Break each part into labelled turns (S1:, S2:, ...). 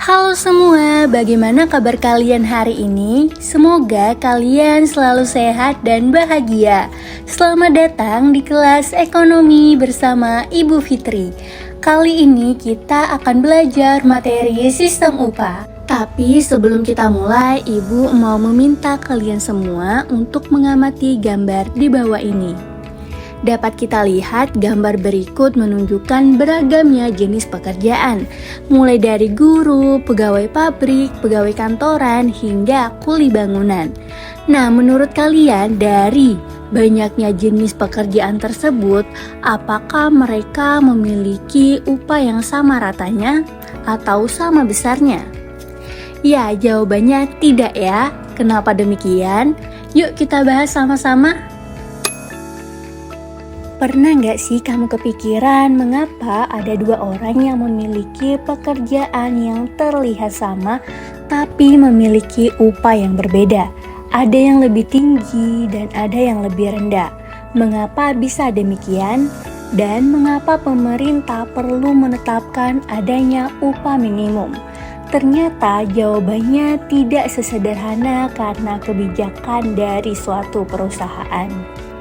S1: Halo semua, bagaimana kabar kalian hari ini? Semoga kalian selalu sehat dan bahagia. Selamat datang di kelas ekonomi bersama Ibu Fitri. Kali ini kita akan belajar materi sistem upah. Tapi sebelum kita mulai, Ibu mau meminta kalian semua untuk mengamati gambar di bawah ini. Dapat kita lihat gambar berikut menunjukkan beragamnya jenis pekerjaan, mulai dari guru, pegawai pabrik, pegawai kantoran, hingga kuli bangunan. Nah, menurut kalian dari banyaknya jenis pekerjaan tersebut, apakah mereka memiliki upah yang sama ratanya atau sama besarnya? Ya, jawabannya tidak ya. Kenapa demikian? Yuk kita bahas sama-sama. Pernah nggak sih kamu kepikiran mengapa ada dua orang yang memiliki pekerjaan yang terlihat sama tapi memiliki upah yang berbeda? Ada yang lebih tinggi dan ada yang lebih rendah. Mengapa bisa demikian? Dan mengapa pemerintah perlu menetapkan adanya upah minimum? Ternyata jawabannya tidak sesederhana karena kebijakan dari suatu perusahaan.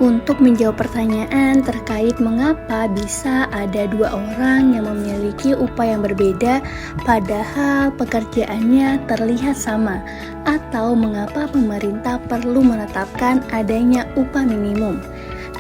S1: Untuk menjawab pertanyaan terkait mengapa bisa ada dua orang yang memiliki upah yang berbeda padahal pekerjaannya terlihat sama, atau mengapa pemerintah perlu menetapkan adanya upah minimum.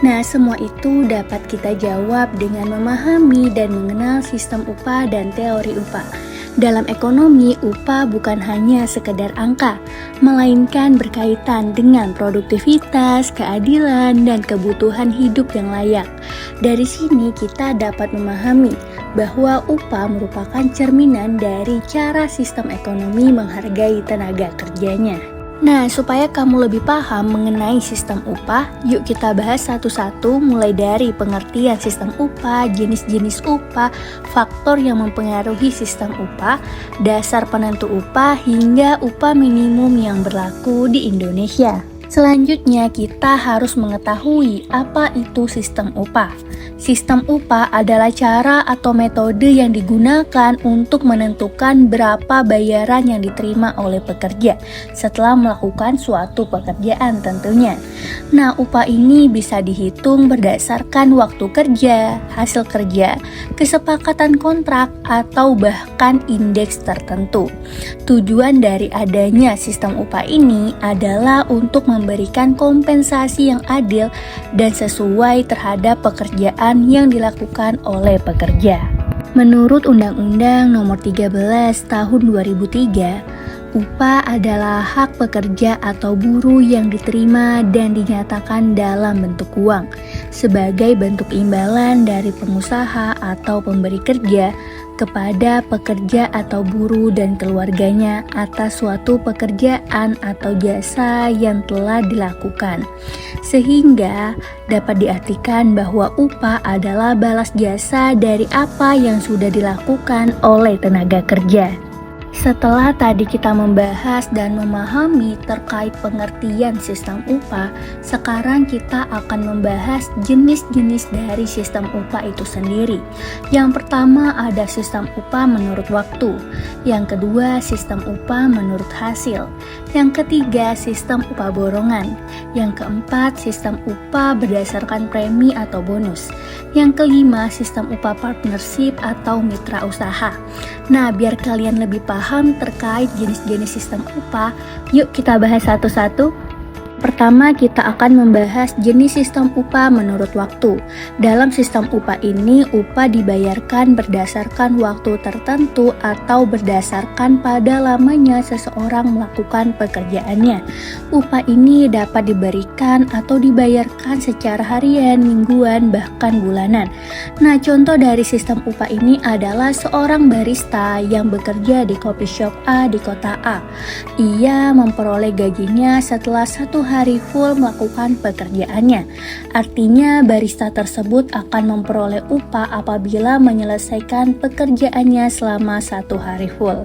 S1: Nah, semua itu dapat kita jawab dengan memahami dan mengenal sistem upah dan teori upah. Dalam ekonomi, upah bukan hanya sekedar angka, melainkan berkaitan dengan produktivitas, keadilan, dan kebutuhan hidup yang layak. Dari sini kita dapat memahami bahwa upah merupakan cerminan dari cara sistem ekonomi menghargai tenaga kerjanya. Nah, supaya kamu lebih paham mengenai sistem upah, yuk kita bahas satu-satu mulai dari pengertian sistem upah, jenis-jenis upah, faktor yang mempengaruhi sistem upah, dasar penentu upah, hingga upah minimum yang berlaku di Indonesia. Selanjutnya, kita harus mengetahui apa itu sistem upah. Sistem upah adalah cara atau metode yang digunakan untuk menentukan berapa bayaran yang diterima oleh pekerja setelah melakukan suatu pekerjaan tentunya. Nah, upah ini bisa dihitung berdasarkan waktu kerja, hasil kerja, kesepakatan kontrak, atau bahkan indeks tertentu. Tujuan dari adanya sistem upah ini adalah untuk memberikan kompensasi yang adil dan sesuai terhadap pekerjaan yang dilakukan oleh pekerja. Menurut Undang-Undang Nomor 13 Tahun 2003, upah adalah hak pekerja atau buruh yang diterima dan dinyatakan dalam bentuk uang sebagai bentuk imbalan dari pengusaha atau pemberi kerja kepada pekerja atau buruh dan keluarganya atas suatu pekerjaan atau jasa yang telah dilakukan. Sehingga dapat diartikan bahwa upah adalah balas jasa dari apa yang sudah dilakukan oleh tenaga kerja. Setelah tadi kita membahas dan memahami terkait pengertian sistem upah, sekarang kita akan membahas jenis-jenis dari sistem upah itu sendiri. Yang pertama ada sistem upah menurut waktu, yang kedua sistem upah menurut hasil, yang ketiga sistem upah borongan, yang keempat sistem upah berdasarkan premi atau bonus, yang kelima sistem upah partnership atau mitra usaha. Nah, biar kalian lebih paham terkait jenis-jenis sistem upah, yuk kita bahas satu-satu. Pertama, kita akan membahas jenis sistem upah menurut waktu. Dalam sistem upah ini, upah dibayarkan berdasarkan waktu tertentu atau berdasarkan pada lamanya seseorang melakukan pekerjaannya. Upah ini dapat diberikan atau dibayarkan secara harian, mingguan, bahkan bulanan. Nah, contoh dari sistem upah ini adalah seorang barista yang bekerja di coffee shop A di kota A. Ia memperoleh gajinya setelah 1 hari full melakukan pekerjaannya. Artinya barista tersebut akan memperoleh upah apabila menyelesaikan pekerjaannya selama 1 hari full.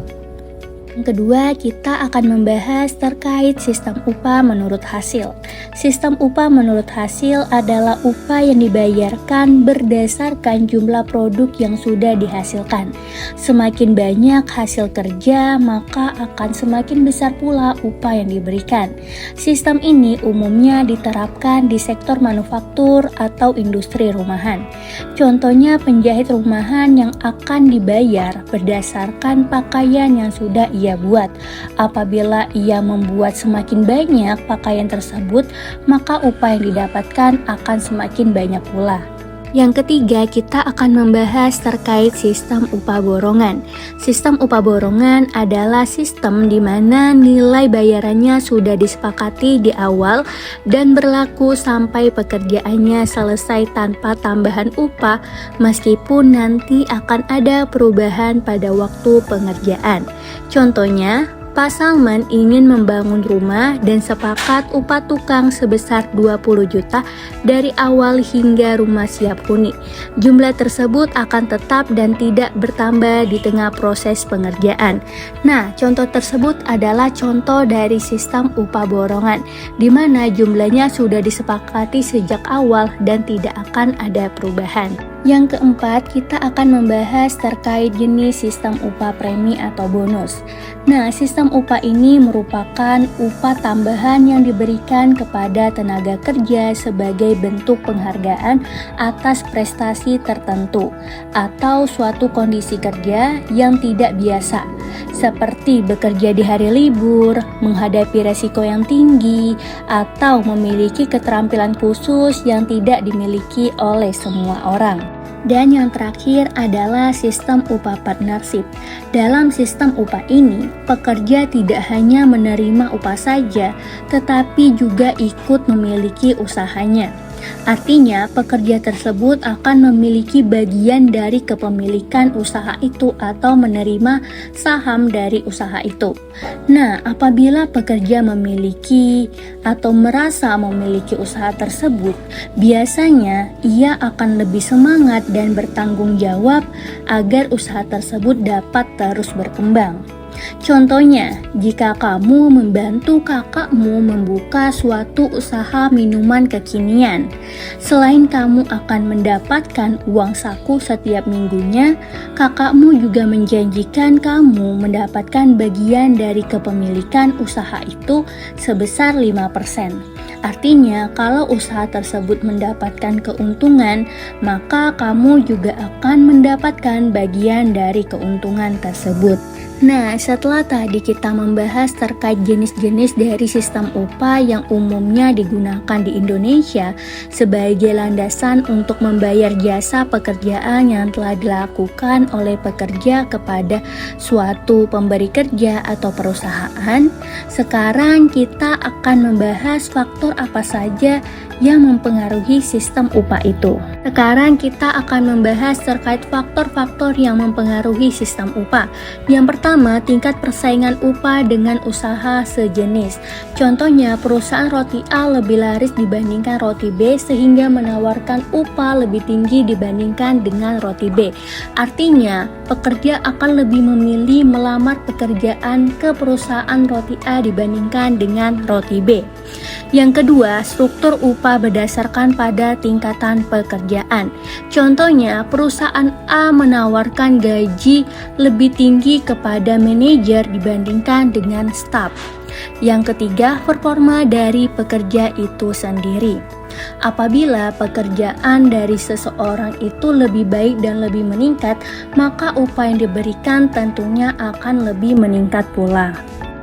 S1: Yang kedua, kita akan membahas terkait sistem upah menurut hasil. Sistem upah menurut hasil adalah upah yang dibayarkan berdasarkan jumlah produk yang sudah dihasilkan. Semakin banyak hasil kerja, maka akan semakin besar pula upah yang diberikan. Sistem ini umumnya diterapkan di sektor manufaktur atau industri rumahan. Contohnya penjahit rumahan yang akan dibayar berdasarkan pakaian yang sudah ia buat. Apabila ia membuat semakin banyak pakaian tersebut, maka upah yang didapatkan akan semakin banyak pula. Yang ketiga, kita akan membahas terkait sistem upah borongan. Sistem upah borongan adalah sistem di mana nilai bayarannya sudah disepakati di awal dan berlaku sampai pekerjaannya selesai tanpa tambahan upah, meskipun nanti akan ada perubahan pada waktu pengerjaan. Contohnya, Pak Salman ingin membangun rumah dan sepakat upah tukang sebesar 20 juta dari awal hingga rumah siap huni. Jumlah tersebut akan tetap dan tidak bertambah di tengah proses pengerjaan. Nah, contoh tersebut adalah contoh dari sistem upah borongan, di mana jumlahnya sudah disepakati sejak awal dan tidak akan ada perubahan. Yang keempat, kita akan membahas terkait jenis sistem upah premi atau bonus. Nah, sistem upah ini merupakan upah tambahan yang diberikan kepada tenaga kerja sebagai bentuk penghargaan atas prestasi tertentu atau suatu kondisi kerja yang tidak biasa, seperti bekerja di hari libur, menghadapi resiko yang tinggi, atau memiliki keterampilan khusus yang tidak dimiliki oleh semua orang. Dan yang terakhir adalah sistem upah partnership. Dalam sistem upah ini, pekerja tidak hanya menerima upah saja, tetapi juga ikut memiliki usahanya. Artinya, pekerja tersebut akan memiliki bagian dari kepemilikan usaha itu atau menerima saham dari usaha itu. Nah, apabila pekerja memiliki atau merasa memiliki usaha tersebut, biasanya ia akan lebih semangat dan bertanggung jawab agar usaha tersebut dapat terus berkembang. Contohnya, jika kamu membantu kakakmu membuka suatu usaha minuman kekinian, selain kamu akan mendapatkan uang saku setiap minggunya, kakakmu juga menjanjikan kamu mendapatkan bagian dari kepemilikan usaha itu sebesar 5%. Artinya, kalau usaha tersebut mendapatkan keuntungan, maka kamu juga akan mendapatkan bagian dari keuntungan tersebut. Nah, setelah tadi kita membahas terkait jenis-jenis dari sistem upah yang umumnya digunakan di Indonesia sebagai landasan untuk membayar jasa pekerjaan yang telah dilakukan oleh pekerja kepada suatu pemberi kerja atau perusahaan, sekarang kita akan membahas faktor apa saja yang mempengaruhi sistem upah itu. Sekarang kita akan membahas terkait faktor-faktor yang mempengaruhi sistem upah. Yang pertama, tingkat persaingan upah dengan usaha sejenis. Contohnya, perusahaan roti A lebih laris dibandingkan roti B sehingga menawarkan upah lebih tinggi dibandingkan dengan roti B. Artinya, pekerja akan lebih memilih melamar pekerjaan ke perusahaan roti A dibandingkan dengan roti B. Yang kedua, struktur upah berdasarkan pada tingkatan pekerjaan. Contohnya, perusahaan A menawarkan gaji lebih tinggi kepada manajer dibandingkan dengan staf. Yang ketiga, performa dari pekerja itu sendiri. Apabila pekerjaan dari seseorang itu lebih baik dan lebih meningkat, maka upah yang diberikan tentunya akan lebih meningkat pula.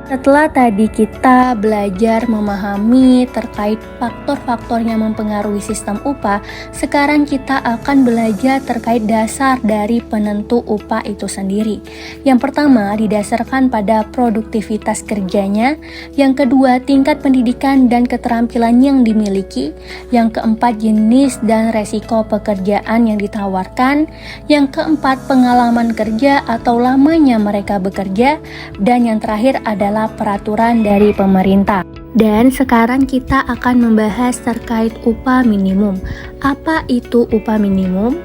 S1: Setelah tadi kita belajar memahami terkait faktor-faktor yang mempengaruhi sistem upah, sekarang kita akan belajar terkait dasar dari penentu upah itu sendiri. Yang pertama, didasarkan pada produktivitas kerjanya. Yang kedua, tingkat pendidikan dan keterampilan yang dimiliki. Yang keempat, jenis dan resiko pekerjaan yang ditawarkan. Yang keempat, pengalaman kerja atau lamanya mereka bekerja. Dan yang terakhir adalah peraturan dari pemerintah. Dan sekarang kita akan membahas terkait upah minimum. Apa itu upah minimum?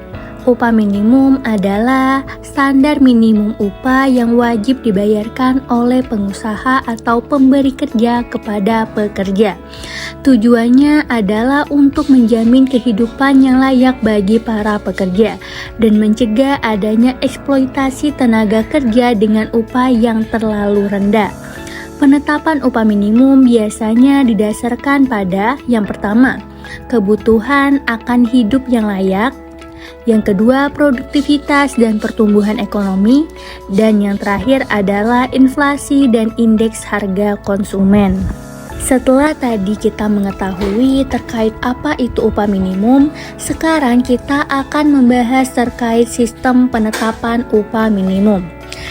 S1: Upah minimum adalah standar minimum upah yang wajib dibayarkan oleh pengusaha atau pemberi kerja kepada pekerja. Tujuannya adalah untuk menjamin kehidupan yang layak bagi para pekerja dan mencegah adanya eksploitasi tenaga kerja dengan upah yang terlalu rendah. Penetapan upah minimum biasanya didasarkan pada yang pertama, kebutuhan akan hidup yang layak, yang kedua, produktivitas dan pertumbuhan ekonomi, dan yang terakhir adalah inflasi dan indeks harga konsumen. Setelah tadi kita mengetahui terkait apa itu upah minimum, sekarang kita akan membahas terkait sistem penetapan upah minimum.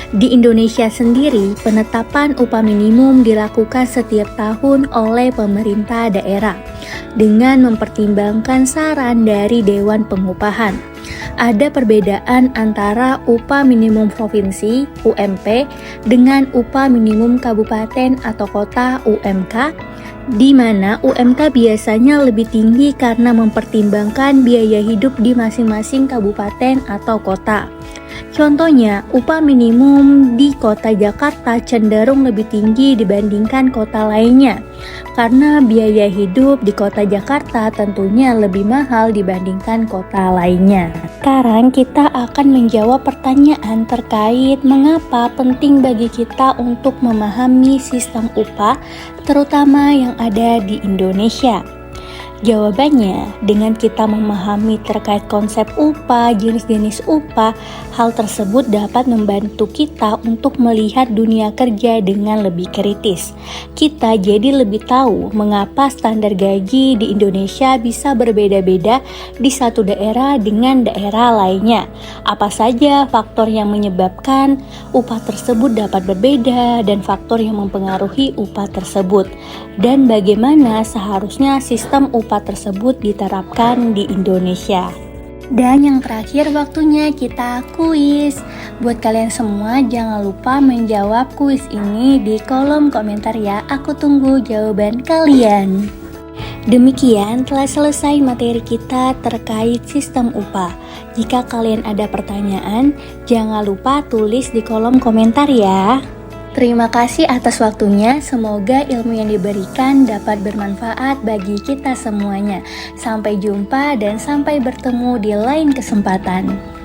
S1: Di Indonesia sendiri, penetapan upah minimum dilakukan setiap tahun oleh pemerintah daerah dengan mempertimbangkan saran dari Dewan Pengupahan. Ada perbedaan antara upah minimum provinsi (UMP) dengan upah minimum kabupaten atau kota (UMK), di mana UMK biasanya lebih tinggi karena mempertimbangkan biaya hidup di masing-masing kabupaten atau kota. Contohnya, upah minimum di kota Jakarta cenderung lebih tinggi dibandingkan kota lainnya, karena biaya hidup di kota Jakarta tentunya lebih mahal dibandingkan kota lainnya. Sekarang kita akan menjawab pertanyaan terkait mengapa penting bagi kita untuk memahami sistem upah, terutama yang ada di Indonesia. Jawabannya, dengan kita memahami terkait konsep upah, jenis-jenis upah, hal tersebut dapat membantu kita untuk melihat dunia kerja dengan lebih kritis. Kita jadi lebih tahu mengapa standar gaji di Indonesia bisa berbeda-beda di satu daerah dengan daerah lainnya. Apa saja faktor yang menyebabkan upah tersebut dapat berbeda dan faktor yang mempengaruhi upah tersebut. Dan bagaimana seharusnya sistem upah tersebut diterapkan di Indonesia. Dan yang terakhir waktunya kita kuis. Buat kalian semua jangan lupa menjawab kuis ini di kolom komentar ya. Aku tunggu jawaban kalian. Demikian telah selesai materi kita terkait sistem upah. Jika kalian ada pertanyaan, jangan lupa tulis di kolom komentar ya. Terima kasih atas waktunya, semoga ilmu yang diberikan dapat bermanfaat bagi kita semuanya. Sampai jumpa dan sampai bertemu di lain kesempatan.